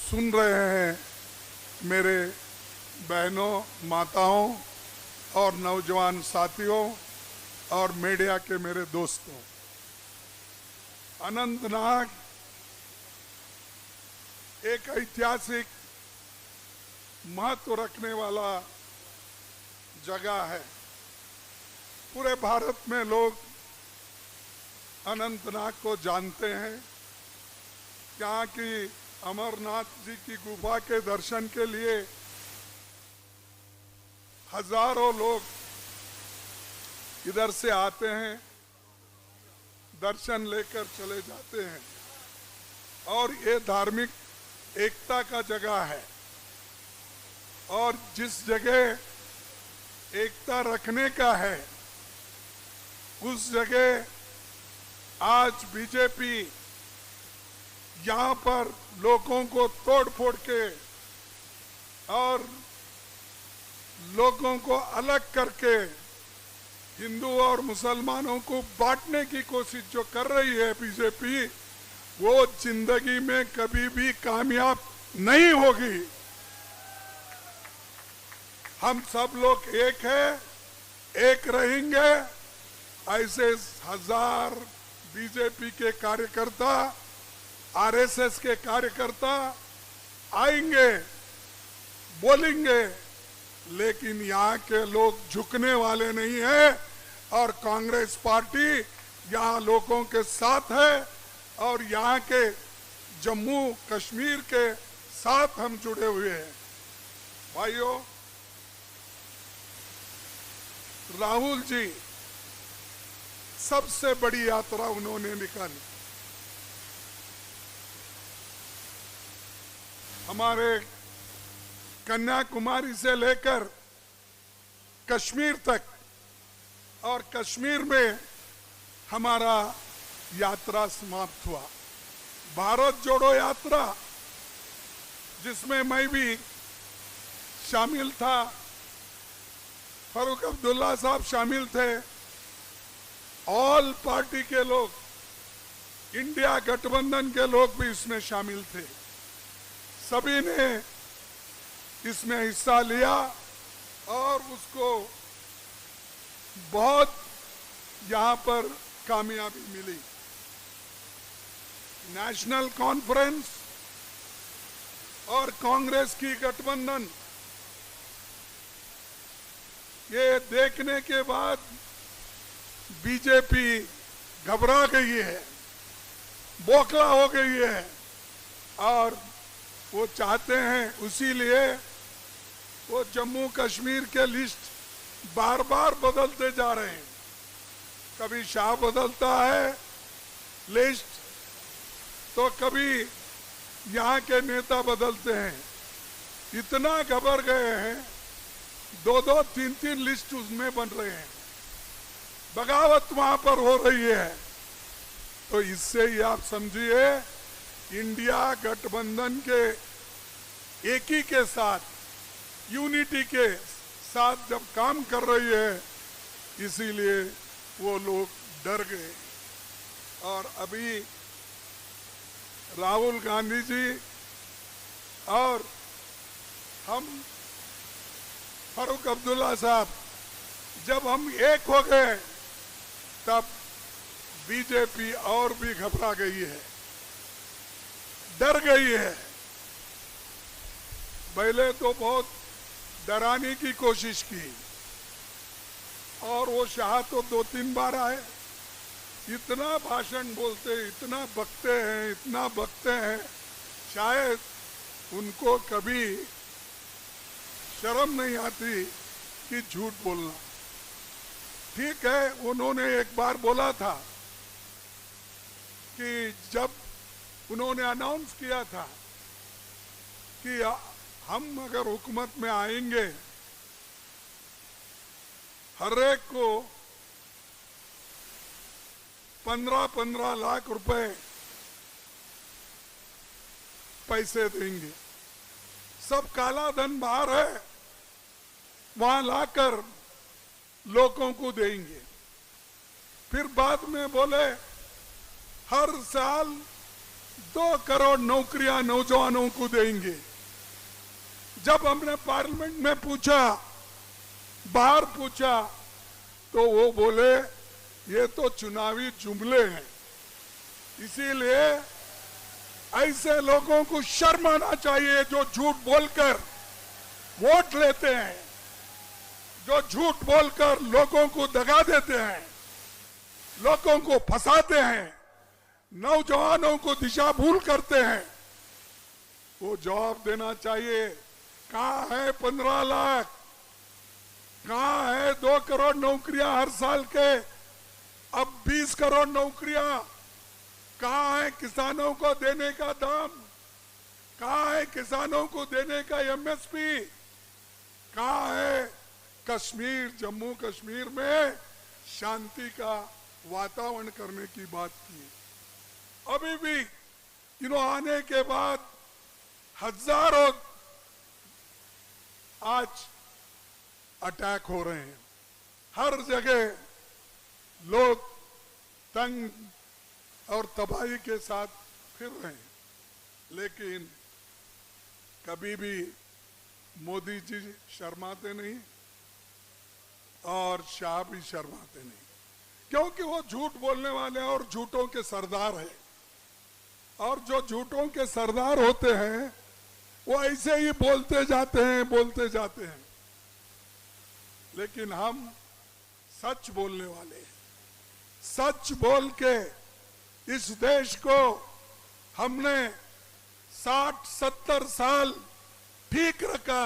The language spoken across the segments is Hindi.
सुन रहे हैं मेरे बहनों, माताओं और नौजवान साथियों और मीडिया के मेरे दोस्तों, अनंतनाग एक ऐतिहासिक महत्व रखने वाला जगह है। पूरे भारत में लोग अनंतनाग को जानते हैं। यहाँ की अमरनाथ जी की गुफा के दर्शन के लिए हजारों लोग इधर से आते हैं, दर्शन लेकर चले जाते हैं और ये धार्मिक एकता का जगह है। और जिस जगह एकता रखने का है उस जगह आज बीजेपी यहाँ पर लोगों को तोड़ फोड़ के और लोगों को अलग करके हिंदू और मुसलमानों को बांटने की कोशिश जो कर रही है बीजेपी, वो जिंदगी में कभी भी कामयाब नहीं होगी। हम सब लोग एक हैं, एक रहेंगे। ऐसे हजार बीजेपी के कार्यकर्ता, आरएसएस के कार्यकर्ता आएंगे, बोलेंगे, लेकिन यहाँ के लोग झुकने वाले नहीं है। और कांग्रेस पार्टी यहाँ लोगों के साथ है और यहाँ के जम्मू कश्मीर के साथ हम जुड़े हुए हैं। भाइयों, राहुल जी सबसे बड़ी यात्रा उन्होंने निकाली। हमारे कन्याकुमारी से लेकर कश्मीर तक, और कश्मीर में हमारा यात्रा समाप्त हुआ। भारत जोड़ो यात्रा, जिसमें मैं भी शामिल था, फारूक अब्दुल्ला साहब शामिल थे, ऑल पार्टी के लोग, इंडिया गठबंधन के लोग भी इसमें शामिल थे। सभी ने इसमें हिस्सा लिया और उसको बहुत यहाँ पर कामयाबी मिली। नेशनल कॉन्फ्रेंस और कांग्रेस की गठबंधन, ये देखने के बाद बीजेपी घबरा गई है, बौखला हो गई है और वो चाहते हैं, उसीलिए वो जम्मू कश्मीर के लिस्ट बार बार बदलते जा रहे हैं। कभी शाह बदलता है लिस्ट, तो कभी यहाँ के नेता बदलते हैं। इतना घबरा गए हैं, दो दो तीन तीन लिस्ट उसमें बन रहे हैं, बगावत वहां पर हो रही है। तो इससे ही आप समझिए, इंडिया गठबंधन के एक ही के साथ, यूनिटी के साथ जब काम कर रही है, इसीलिए वो लोग डर गए। और अभी राहुल गांधी जी और हम फारूक अब्दुल्ला साहब, जब हम एक हो गए, तब बीजेपी और भी घबरा गई है, डर गई है। पहले तो बहुत डराने की कोशिश की और वो शाह तो 2-3 बार आए, इतना भाषण बोलते, इतना बकते हैं, इतना बकते हैं, शायद उनको कभी शर्म नहीं आती कि झूठ बोलना। ठीक है, उन्होंने एक बार बोला था कि जब उन्होंने अनाउंस किया था कि हम अगर हुकूमत में आएंगे, हर एक को 15-15 लाख रुपए पैसे देंगे, सब काला धन बाहर है, वहां लाकर लोगों को देंगे। फिर बाद में बोले हर साल 2 करोड़ नौकरियां नौजवानों को देंगे। जब हमने पार्लियामेंट में पूछा, बाहर पूछा, तो वो बोले ये तो चुनावी जुमले हैं। इसीलिए ऐसे लोगों को शर्म आना चाहिए जो झूठ बोलकर वोट लेते हैं, जो झूठ बोलकर लोगों को दगा देते हैं, लोगों को फंसाते हैं, नौजवानों को दिशा भूल करते हैं। वो जवाब देना चाहिए। कहाँ है 15 लाख? कहाँ है 2 करोड़ नौकरियां हर साल के? अब 20 करोड़ नौकरियां। कहाँ है किसानों को देने का दाम? कहाँ है किसानों को देने का एमएसपी? कहाँ है कश्मीर, जम्मू कश्मीर में शांति का वातावरण करने की बात की? अभी भी आने के बाद हजारों आज अटैक हो रहे हैं। हर जगह लोग तंग और तबाही के साथ फिर रहे हैं, लेकिन कभी भी मोदी जी शर्माते नहीं और शाह भी शर्माते नहीं, क्योंकि वो झूठ बोलने वाले और झूठों के सरदार हैं। और जो झूठों के सरदार होते हैं वो ऐसे ही बोलते जाते हैं, लेकिन हम सच बोलने वाले हैं। सच बोल के इस देश को हमने 60-70 साल ठीक रखा,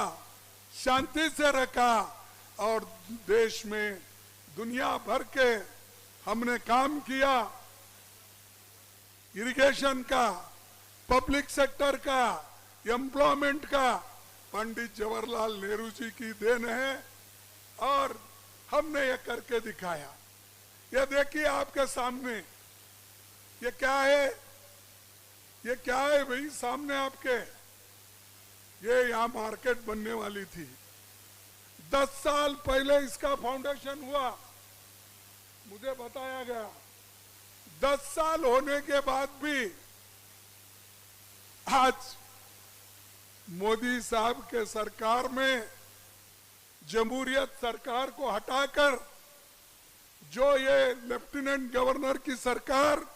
शांति से रखा, और देश में दुनिया भर के हमने काम किया। इरिगेशन का, पब्लिक सेक्टर का, एम्प्लॉयमेंट का पंडित जवाहरलाल नेहरू जी की देन है, और हमने ये करके दिखाया। ये देखिए आपके सामने, ये क्या है? ये क्या है भाई सामने आपके? ये यहाँ मार्केट बनने वाली थी। 10 साल पहले इसका फाउंडेशन हुआ, मुझे बताया गया। 10 साल होने के बाद भी आज मोदी साहब के सरकार में जमहूरियत सरकार को हटाकर जो ये लेफ्टिनेंट गवर्नर की सरकार,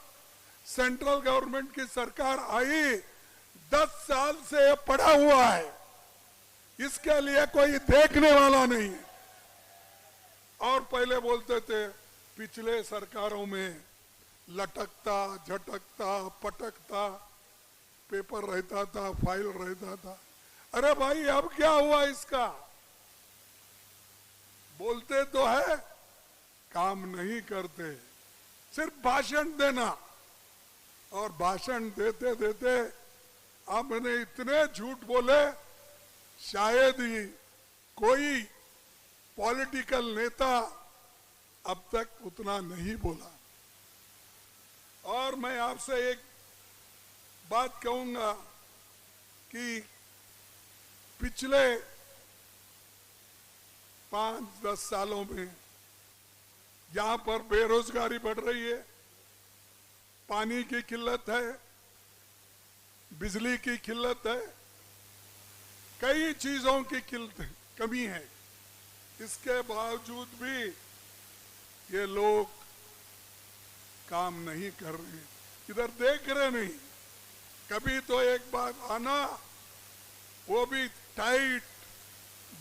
सेंट्रल गवर्नमेंट की सरकार आई, 10 साल से ये पड़ा हुआ है। इसके लिए कोई देखने वाला नहीं है। और पहले बोलते थे पिछले सरकारों में लटकता, झटकता, पटकता पेपर रहता था, फाइल रहता था। अरे भाई अब क्या हुआ इसका? बोलते तो है, काम नहीं करते, सिर्फ भाषण देना। और भाषण देते देते आपने इतने झूठ बोले, शायद ही कोई पॉलिटिकल नेता अब तक उतना नहीं बोला। और मैं आपसे एक बात कहूंगा कि पिछले 5-10 सालों में यहां पर बेरोजगारी बढ़ रही है, पानी की किल्लत है, बिजली की किल्लत है, कई चीजों की कमी है। इसके बावजूद भी ये लोग काम नहीं कर रहे, इधर देख रहे नहीं। कभी तो एक बार आना, वो भी टाइट,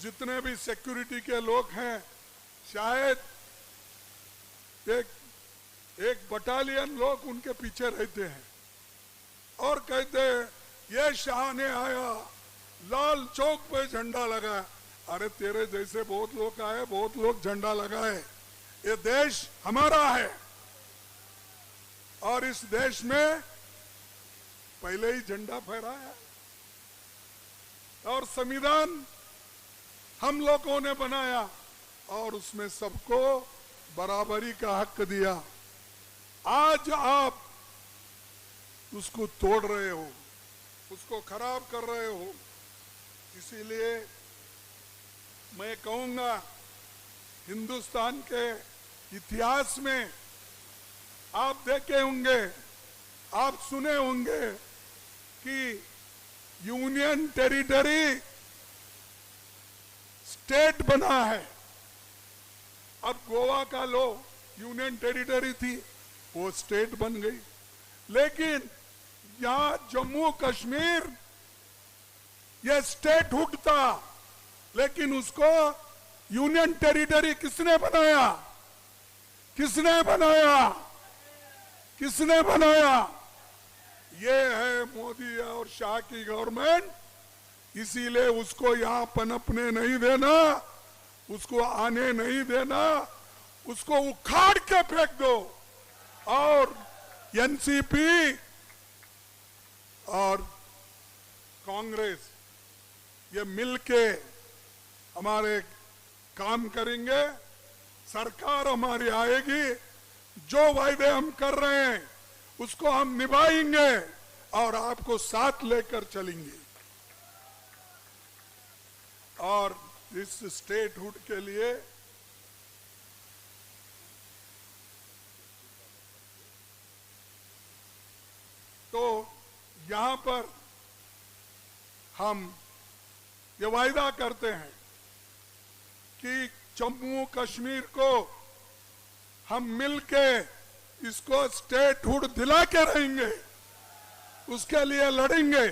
जितने भी सिक्योरिटी के लोग हैं शायद एक बटालियन लोग उनके पीछे रहते हैं और कहते हैं ये शाह ने आया, लाल चौक पे झंडा लगा। अरे तेरे जैसे बहुत लोग आए, बहुत लोग झंडा लगाए। ये देश हमारा है और इस देश में पहले ही झंडा फहराया और संविधान हम लोगों ने बनाया और उसमें सबको बराबरी का हक दिया। आज आप उसको तोड़ रहे हो, उसको खराब कर रहे हो। इसीलिए मैं कहूंगा, हिंदुस्तान के इतिहास में आप देखे होंगे आप सुने होंगे कि यूनियन टेरिटरी स्टेट बना है। अब गोवा का लो यूनियन टेरिटरी थी, वो स्टेट बन गई, लेकिन यहां जम्मू कश्मीर ये स्टेटहुड था, लेकिन उसको यूनियन टेरिटरी किसने बनाया? किसने बनाया? किसने बनाया? ये है मोदी और शाह की गवर्नमेंट। इसीलिए उसको यहां पनपने नहीं देना, उसको आने नहीं देना, उसको उखाड़ के फेंक दो। और एनसीपी और कांग्रेस ये मिलके हमारे काम करेंगे, सरकार हमारी आएगी, जो वायदे हम कर रहे हैं उसको हम निभाएंगे और आपको साथ लेकर चलेंगे। और इस स्टेटहुड के लिए तो यहां पर हम ये वायदा करते हैं कि जम्मू कश्मीर को हम मिलके इसको स्टेटहुड दिला के रहेंगे, उसके लिए लड़ेंगे।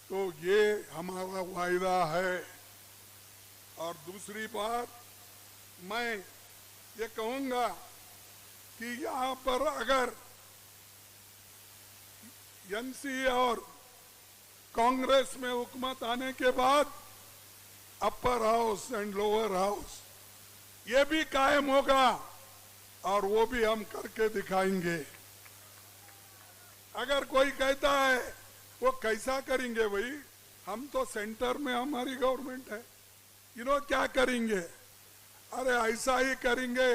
तो ये हमारा वायदा है। और दूसरी बात मैं ये कहूंगा कि यहां पर अगर एनसी और कांग्रेस में हुकूमत आने के बाद upper house and lower house ये भी कायम होगा और वो भी हम करके दिखाएंगे। अगर कोई कहता है वो कैसा करेंगे भाई, हम तो सेंटर में हमारी गवर्नमेंट है, क्या करेंगे? अरे ऐसा ही करेंगे,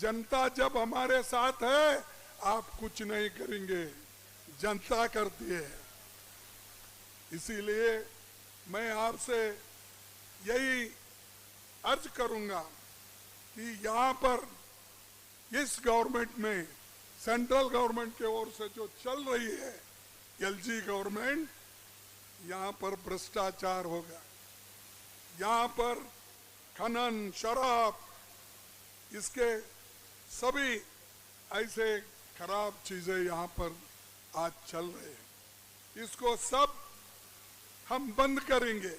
जनता जब हमारे साथ है आप कुछ नहीं करेंगे, जनता करती है। इसीलिए मैं आपसे यही अर्ज करूंगा कि यहाँ पर इस गवर्नमेंट में, सेंट्रल गवर्नमेंट की ओर से जो चल रही है एलजी गवर्नमेंट, यहाँ पर भ्रष्टाचार होगा, यहाँ पर खनन, शराब, इसके सभी ऐसे खराब चीजें यहाँ पर आज चल रहे हैं, इसको सब हम बंद करेंगे।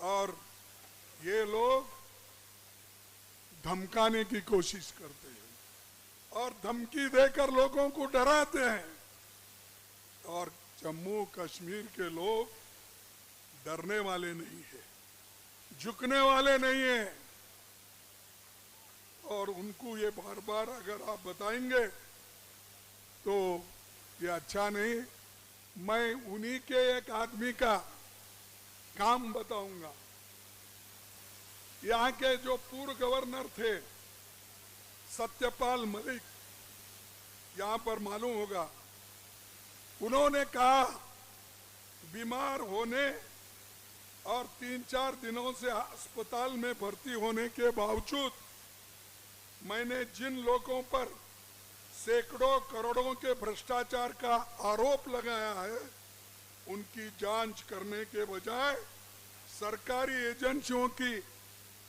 और ये लोग धमकाने की कोशिश करते हैं और धमकी देकर लोगों को डराते हैं, और जम्मू कश्मीर के लोग डरने वाले नहीं है, झुकने वाले नहीं है। और उनको ये बार बार अगर आप बताएंगे तो ये अच्छा नहीं। मैं उन्हीं के एक आदमी का काम बताऊंगा। यहाँ के जो पूर्व गवर्नर थे सत्यपाल मलिक, यहाँ पर मालूम होगा, उन्होंने कहा बीमार होने और 3-4 दिनों से अस्पताल में भर्ती होने के बावजूद मैंने जिन लोगों पर सैकड़ों करोड़ों के भ्रष्टाचार का आरोप लगाया है उनकी जांच करने के बजाय सरकारी एजेंसियों की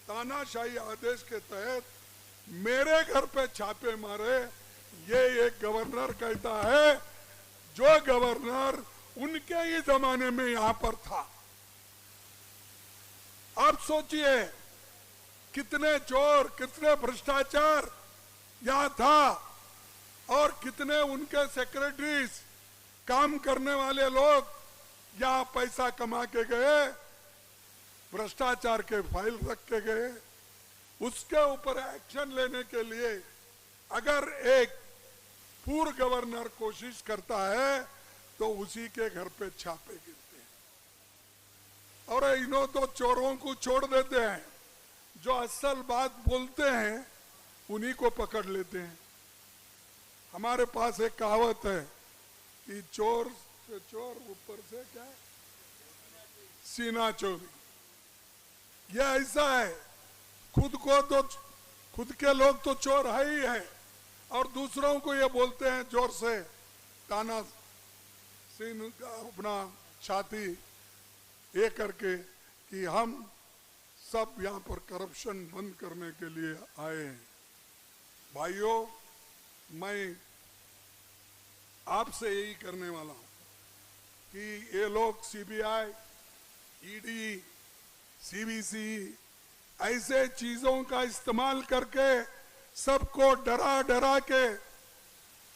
तानाशाही आदेश के तहत मेरे घर पे छापे मारे। ये एक गवर्नर कहता है, जो गवर्नर उनके ही जमाने में यहां पर था। आप सोचिए कितने चोर, कितने भ्रष्टाचार यहां था, और कितने उनके सेक्रेटरीज, काम करने वाले लोग यहां पैसा कमा के गए, भ्रष्टाचार के फाइल रख के गए। उसके ऊपर एक्शन लेने के लिए अगर एक पूर्व गवर्नर कोशिश करता है तो उसी के घर पे छापे गिरते हैं। और इन्हों तो चोरों को छोड़ देते हैं, जो असल बात बोलते हैं उन्हीं को पकड़ लेते हैं। हमारे पास एक कहावत है कि चोर से चोर, ऊपर से क्या है, सीना चोरी। ये ऐसा है, खुद के लोग तो चोर है ही है, और दूसरों को ये बोलते हैं जोर से ताना सिंह का अपना छाती ये करके कि हम सब यहाँ पर करप्शन बंद करने के लिए आए हैं। भाइयों, मैं आपसे यही करने वाला हूँ कि ये लोग सीबीआई, ईडी, सीबीसी ऐसे चीजों का इस्तेमाल करके सबको डरा डरा के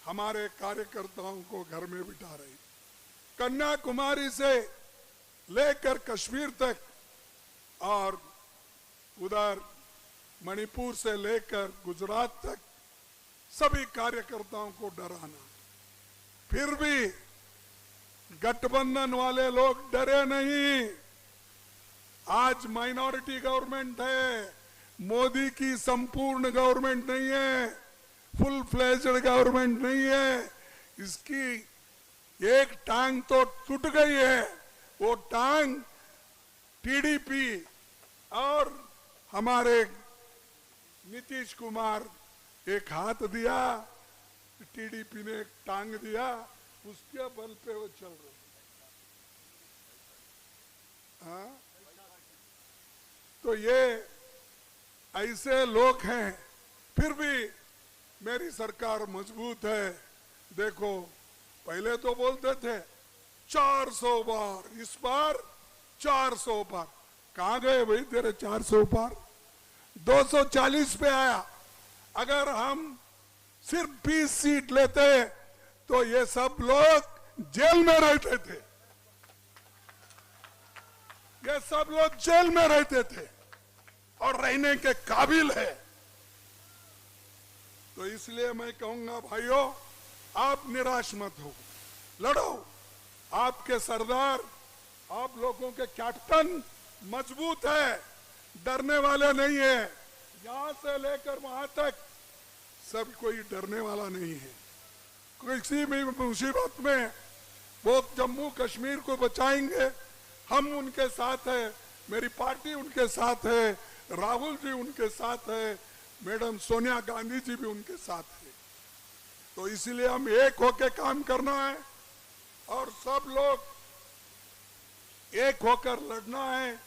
हमारे कार्यकर्ताओं को घर में बिठा रही। कन्याकुमारी से लेकर कश्मीर तक और उधर मणिपुर से लेकर गुजरात तक सभी कार्यकर्ताओं को डराना। फिर भी गठबंधन वाले लोग डरे नहीं। आज माइनॉरिटी गवर्नमेंट है, मोदी की संपूर्ण गवर्नमेंट नहीं है, फुल फ्लेज्ड गवर्नमेंट नहीं है। इसकी एक टांग तो टूट गई है, वो टांग टीडीपी और हमारे नीतीश कुमार एक हाथ दिया, टीडीपी ने एक टांग दिया, उसके बल पे वो चल रहे। हाँ, तो ये ऐसे लोग हैं। फिर भी मेरी सरकार मजबूत है। देखो, पहले तो बोलते थे 400 बार, इस बार 400 बार। कहां गए भाई तेरे 400 बार? 240 पे आया। अगर हम सिर्फ 20 सीट लेते तो ये सब लोग जेल में रहते थे, ये सब लोग जेल में रहते थे और रहने के काबिल है। तो इसलिए मैं कहूंगा भाइयों, आप निराश मत हो, लड़ो। आपके सरदार, आप लोगों के कैप्टन मजबूत है, डरने वाले नहीं है। यहां से लेकर वहां तक सब कोई डरने वाला नहीं है। किसी भी मुसीबत में वो जम्मू कश्मीर को बचाएंगे, हम उनके साथ है, मेरी पार्टी उनके साथ है, राहुल जी उनके साथ है, मैडम सोनिया गांधी जी भी उनके साथ है। तो इसीलिए हम एक होकर काम करना है और सब लोग एक होकर लड़ना है,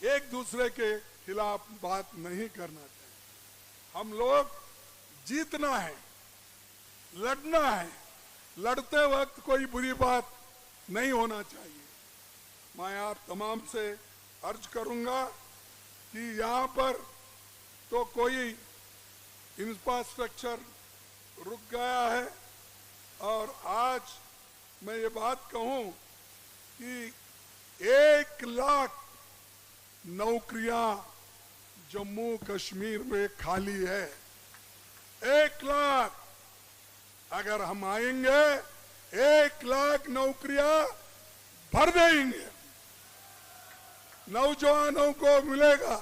एक दूसरे के खिलाफ बात नहीं करना चाहिए। हम लोग जीतना है, लड़ना है, लड़ते वक्त कोई बुरी बात नहीं होना चाहिए। मैं आप तमाम से अर्ज करूंगा कि यहाँ पर तो कोई इंफ्रास्ट्रक्चर रुक गया है और आज मैं ये बात कहूं कि 1 लाख नौकरियां जम्मू कश्मीर में खाली है। 1 लाख। अगर हम आएंगे 1 लाख नौकरियां भर देंगे, नौजवानों को मिलेगा,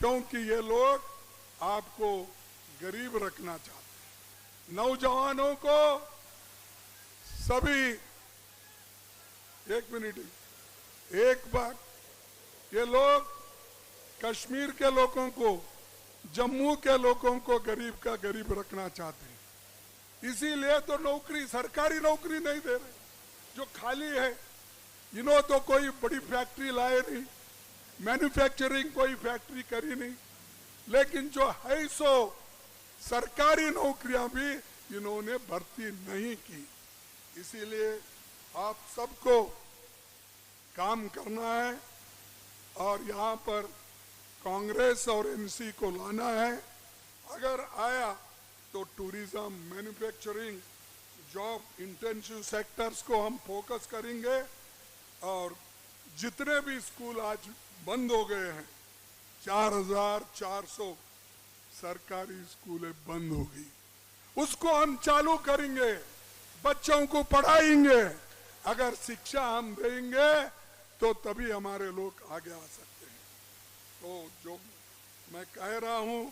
क्योंकि ये लोग आपको गरीब रखना चाहते हैं। नौजवानों को सभी, एक मिनट, एक बार, ये लोग कश्मीर के लोगों को, जम्मू के लोगों को गरीब का गरीब रखना चाहते हैं। इसीलिए तो नौकरी, सरकारी नौकरी नहीं दे रहे, जो खाली है। इन्हों तो कोई बड़ी फैक्ट्री लाए नहीं, मैन्युफैक्चरिंग कोई फैक्ट्री करी नहीं, लेकिन जो है सो सरकारी नौकरियां भी इन्होंने भर्ती नहीं की। इसीलिए आप सबको काम करना है और यहाँ पर कांग्रेस और एनसी को लाना है। अगर आया तो tourism, manufacturing, job intensive sectors को हम फोकस करेंगे और जितने भी स्कूल आज बंद हो गए हैं, 4400 सरकारी स्कूलें बंद हो गई, उसको हम चालू करेंगे, बच्चों को पढ़ाएंगे। अगर शिक्षा हम देंगे तो तभी हमारे लोग आगे आ सकते हैं। तो जो मैं कह रहा हूं,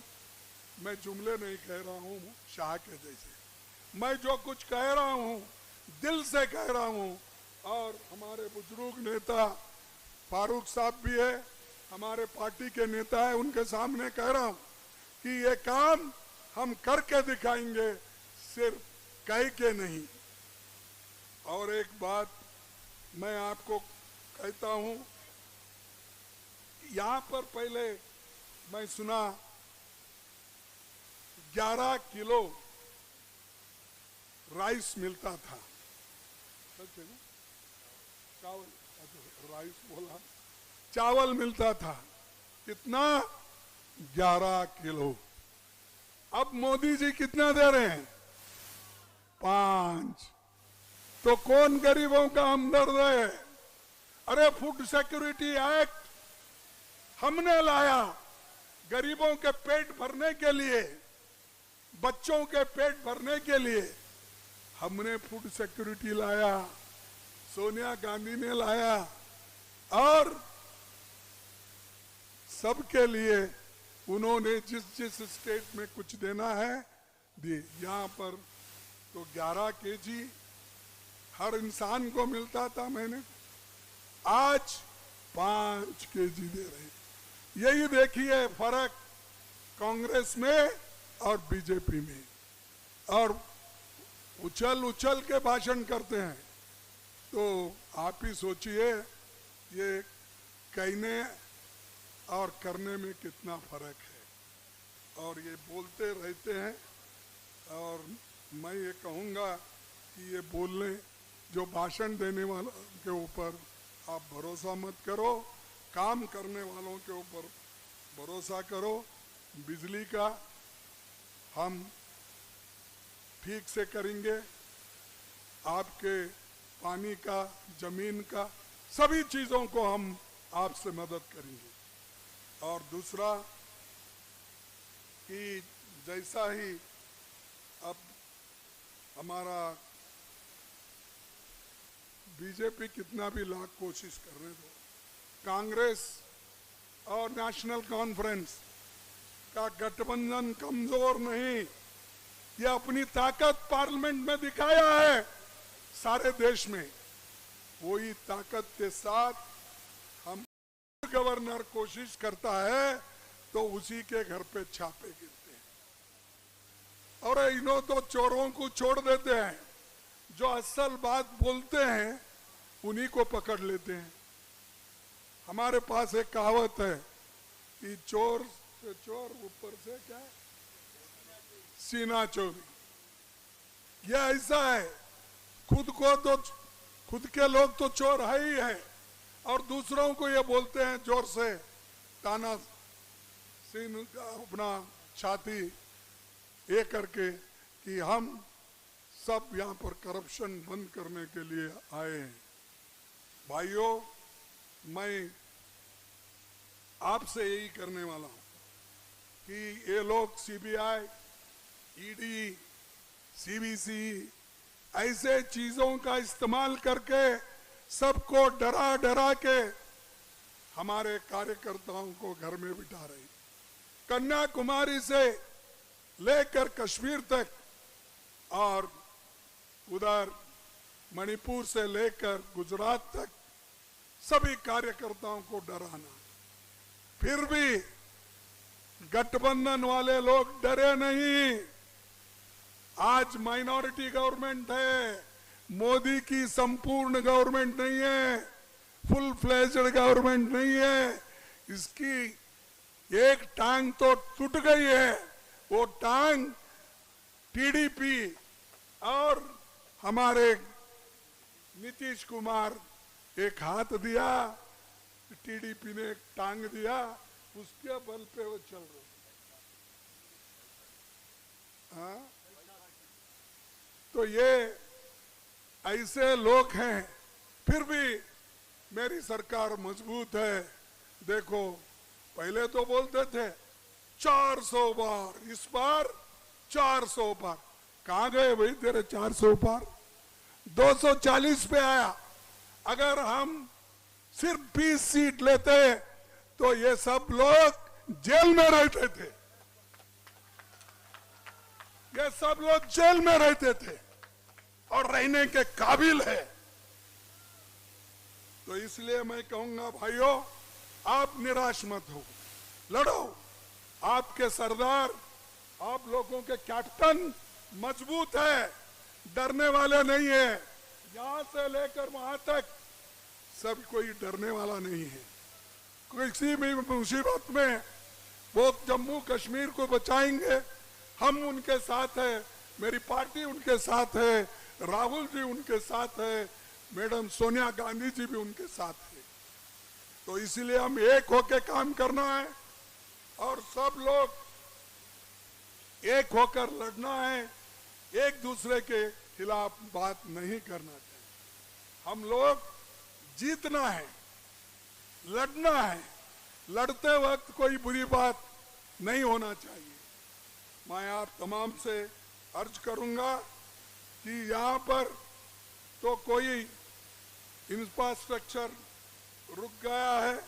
मैं जुमले नहीं कह रहा हूं शाह के जैसे, मैं जो कुछ कह रहा हूं दिल से कह रहा हूं। और हमारे बुजुर्ग नेता फारूक साहब भी है, हमारे पार्टी के नेता है, उनके सामने कह रहा हूं कि ये काम हम करके दिखाएंगे, सिर्फ कह के नहीं। और एक बात मैं आपको कहता हूं, यहाँ पर पहले मैं सुना 11 किलो राइस मिलता था, सच है ना? चावल, राइस बोला, चावल मिलता था। कितना? 11 किलो। अब मोदी जी कितना दे रहे हैं? 5। तो कौन गरीबों का हमदर्द है? अरे फूड सिक्योरिटी एक्ट हमने लाया गरीबों के पेट भरने के लिए, बच्चों के पेट भरने के लिए हमने फूड सिक्योरिटी लाया, सोनिया गांधी ने लाया, और सबके लिए उन्होंने जिस जिस स्टेट में कुछ देना है दिए। यहाँ पर तो 11 केजी हर इंसान को मिलता था महीने, आज 5 केजी दे रहे हैं। यही देखिए फर्क कांग्रेस में और बीजेपी में। और उछल उछल के भाषण करते हैं, तो आप ही सोचिए ये कहने और करने में कितना फर्क है। और ये बोलते रहते हैं, और मैं ये कहूँगा कि ये बोलने, जो भाषण देने वालों के ऊपर आप भरोसा मत करो, काम करने वालों के ऊपर भरोसा करो। बिजली का हम ठीक से करेंगे, आपके पानी का, जमीन का, सभी चीज़ों को हम आपसे मदद करेंगे। और दूसरा कि जैसा ही अब हमारा बीजेपी कितना भी लाख कोशिश करने दो, कांग्रेस और नेशनल कॉन्फ्रेंस का गठबंधन कमजोर नहीं, ये अपनी ताकत पार्लियामेंट में दिखाया है सारे देश में। वही ताकत के साथ हम गवर्नर कोशिश करता है तो उसी के घर पे छापे गिरते हैं। और इन्हों तो चोरों को छोड़ देते हैं, जो असल बात बोलते हैं उन्हीं को पकड़ लेते हैं। हमारे पास एक कहावत है कि चोर से चोर, ऊपर से क्या है? सीना चोरी। यह ऐसा है, खुद के लोग तो चोर है ही है, और दूसरों को ये बोलते हैं जोर से, ताना सीन अपना छाती ये करके कि हम सब यहाँ पर करप्शन बंद करने के लिए आए हैं। भाइयों, मैं आपसे यही करने वाला हूँ कि ये लोग सीबीआई, ईडी, सीबीसी ऐसे चीजों का इस्तेमाल करके सबको डरा डरा के हमारे कार्यकर्ताओं को घर में बिठा रही। कन्याकुमारी से लेकर कश्मीर तक और उधर मणिपुर से लेकर गुजरात तक सभी कार्यकर्ताओं को डराना। फिर भी गठबंधन वाले लोग डरे नहीं। आज माइनॉरिटी गवर्नमेंट है, मोदी की संपूर्ण गवर्नमेंट नहीं है, फुल फ्लेज्ड गवर्नमेंट नहीं है। इसकी एक टांग तो टूट गई है, वो टांग टीडीपी और हमारे नीतीश कुमार एक हाथ दिया, टीडीपी ने एक टांग दिया, उसके बल पे वो चल रहे। हाँ, तो ये ऐसे लोग हैं। फिर भी मेरी सरकार मजबूत है। देखो, पहले तो बोलते थे 400 बार, इस बार 400 बार। कहाँ गए भाई तेरे 400 बार? 240 पे आया। अगर हम सिर्फ 20 सीट लेते तो ये सब लोग जेल में रहते थे, ये सब लोग जेल में रहते थे और रहने के काबिल है। तो इसलिए मैं कहूंगा भाइयों, आप निराश मत हो, लड़ो। आपके सरदार, आप लोगों के कैप्टन मजबूत है, डरने वाले नहीं है। यहाँ से लेकर वहां तक सब कोई डरने वाला नहीं है। किसी भी मुसीबत में वो जम्मू कश्मीर को बचाएंगे, हम उनके साथ हैं, मेरी पार्टी उनके साथ है, राहुल जी उनके साथ है, मैडम सोनिया गांधी जी भी उनके साथ है। तो इसीलिए हम एक होकर काम करना है और सब लोग एक होकर लड़ना है, एक दूसरे के खिलाफ बात नहीं करना चाहिए। हम लोग जीतना है, लड़ना है, लड़ते वक्त कोई बुरी बात नहीं होना चाहिए। मैं आप तमाम से अर्ज करूंगा कि यहाँ पर तो कोई इंफ्रास्ट्रक्चर रुक गया है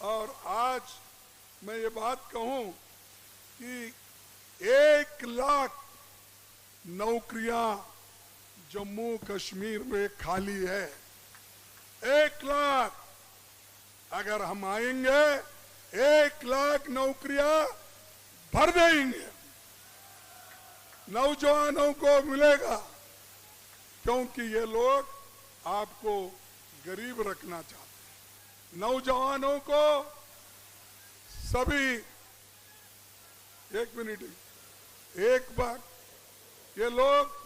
और आज मैं ये बात कहूँ कि 1 लाख नौकरियां जम्मू कश्मीर में खाली है। 1 लाख, अगर हम आएंगे 1 लाख नौकरियां भर देंगे, नौजवानों को मिलेगा, क्योंकि ये लोग आपको गरीब रखना चाहते हैं। नौजवानों को सभी, एक मिनट, एक बार, ये लोग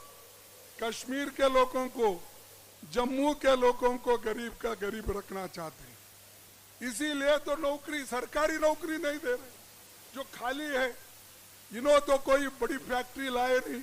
कश्मीर के लोगों को, जम्मू के लोगों को गरीब का गरीब रखना चाहते हैं। इसीलिए तो नौकरी, सरकारी नौकरी नहीं दे रहे, जो खाली है। इन्हों तो कोई बड़ी फैक्ट्री लाए नहीं,